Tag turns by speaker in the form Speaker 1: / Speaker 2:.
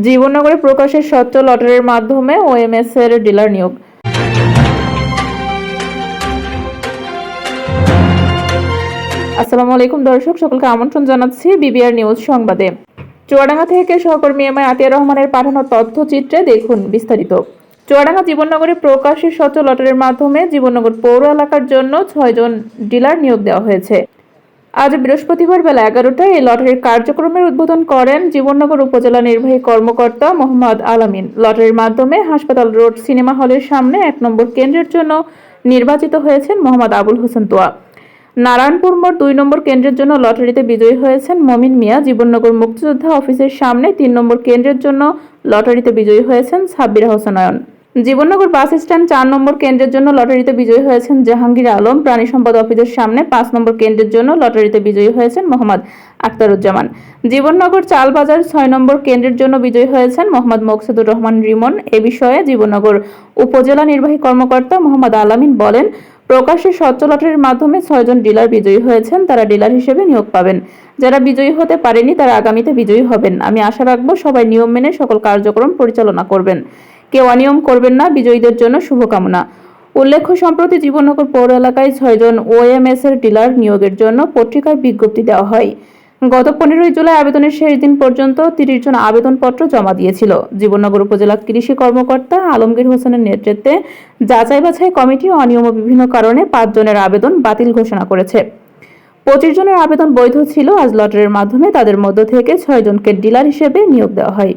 Speaker 1: জীবননগরে প্রকাশের স্বচ্ছ লটারির মাধ্যমে ওএমএস এর ডিলার নিয়োগ। আসসালামু আলাইকুম দর্শক, সকলকে আমন্ত্রণ জানাচ্ছি বিবিআর নিউজ সংবাদে। চুয়াডাঙ্গা থেকে সহকর্মী এম আতিয়ার রহমানের পাঠানো তথ্যচিত্রে দেখুন বিস্তারিত। চুয়াডাঙ্গা জীবননগরে প্রকাশের স্বচ্ছ লটারির মাধ্যমে জীবননগর পৌর এলাকার জন্য 6 জন ডিলার নিয়োগ দেওয়া হয়েছে। আজ বৃহস্পতিবার বেলা 11টায় এই লটারির কার্যক্রমের উদ্বোধন করেন জীবননগর উপজেলা নির্বাহী কর্মকর্তা মোহাম্মদ আলামিন। লটারির মাধ্যমে হাসপাতাল রোড সিনেমা হলের সামনে 1 নম্বর কেন্দ্রের জন্য নির্বাচিত হয়েছেন মোহাম্মদ আবুল হোসেন তোয়া। নারায়ণপুর মোড় 2 নম্বর কেন্দ্রের জন্য লটারিতে বিজয়ী হয়েছেন মমিন মিয়া। জীবননগর মুক্তিযোদ্ধা অফিসের সামনে 3 নম্বর কেন্দ্রের জন্য লটারিতে বিজয়ী হয়েছেন সাব্বিরা হোসেন নয়ন। জীবননগর বাস স্ট্যান্ড 4 নম্বর কেন্দ্রের জন্য লটারিতে বিজয়ী হয়েছেন জাহাঙ্গীর আলম। প্রাণী সম্পদ অফিসের সামনে 5 নম্বর কেন্দ্রের জন্য লটারিতে বিজয়ী হয়েছেন মোহাম্মদ আখতারুজ্জামান। জীবননগর চালবাজার 6 নম্বর কেন্দ্রের জন্য বিজয়ী হয়েছেন মোহাম্মদ মকসুদুর রহমান রিমন। এ বিষয়ে জীবননগর উপজেলা নির্বাহী কর্মকর্তা মোহাম্মদ আলামিন বলেন, প্রকাশ্যে স্বচ্ছ লটারির মাধ্যমে 6 জন ডিলার বিজয়ী হয়েছেন। তারা ডিলার হিসেবে নিয়োগ পাবেন। যারা বিজয়ী হতে পারেনি তারা আগামীতে বিজয়ী হবেন। আমি আশা রাখবো সবাই নিয়ম মেনে সকল কার্যক্রম পরিচালনা করবেন। কেউ অনিয়ম করবেন না। বিজয়ীদের জন্য শুভকামনা। উল্লেখ্য, সম্প্রতি জীবননগর পৌর এলাকায় 6 জন ওএমএস এর ডিলার নিয়োগের জন্য পত্রিকায় বিজ্ঞপ্তি দেওয়া হয়। গত 15 জুলাই আবেদনের শেষ দিন পর্যন্ত 30 জন আবেদনপত্র জমা দিয়েছিল। জীবননগর উপজেলা কৃষি কর্মকর্তা আলমগীর হোসেনের নেতৃত্বে যাচাই বাছাই কমিটি অনিয়ম ও বিভিন্ন কারণে 5 জনের আবেদন বাতিল ঘোষণা করেছে। 25 জনের আবেদন বৈধ ছিল। আজ লটারির মাধ্যমে তাদের মধ্য থেকে 6 জনকে ডিলার হিসেবে নিয়োগ দেওয়া হয়।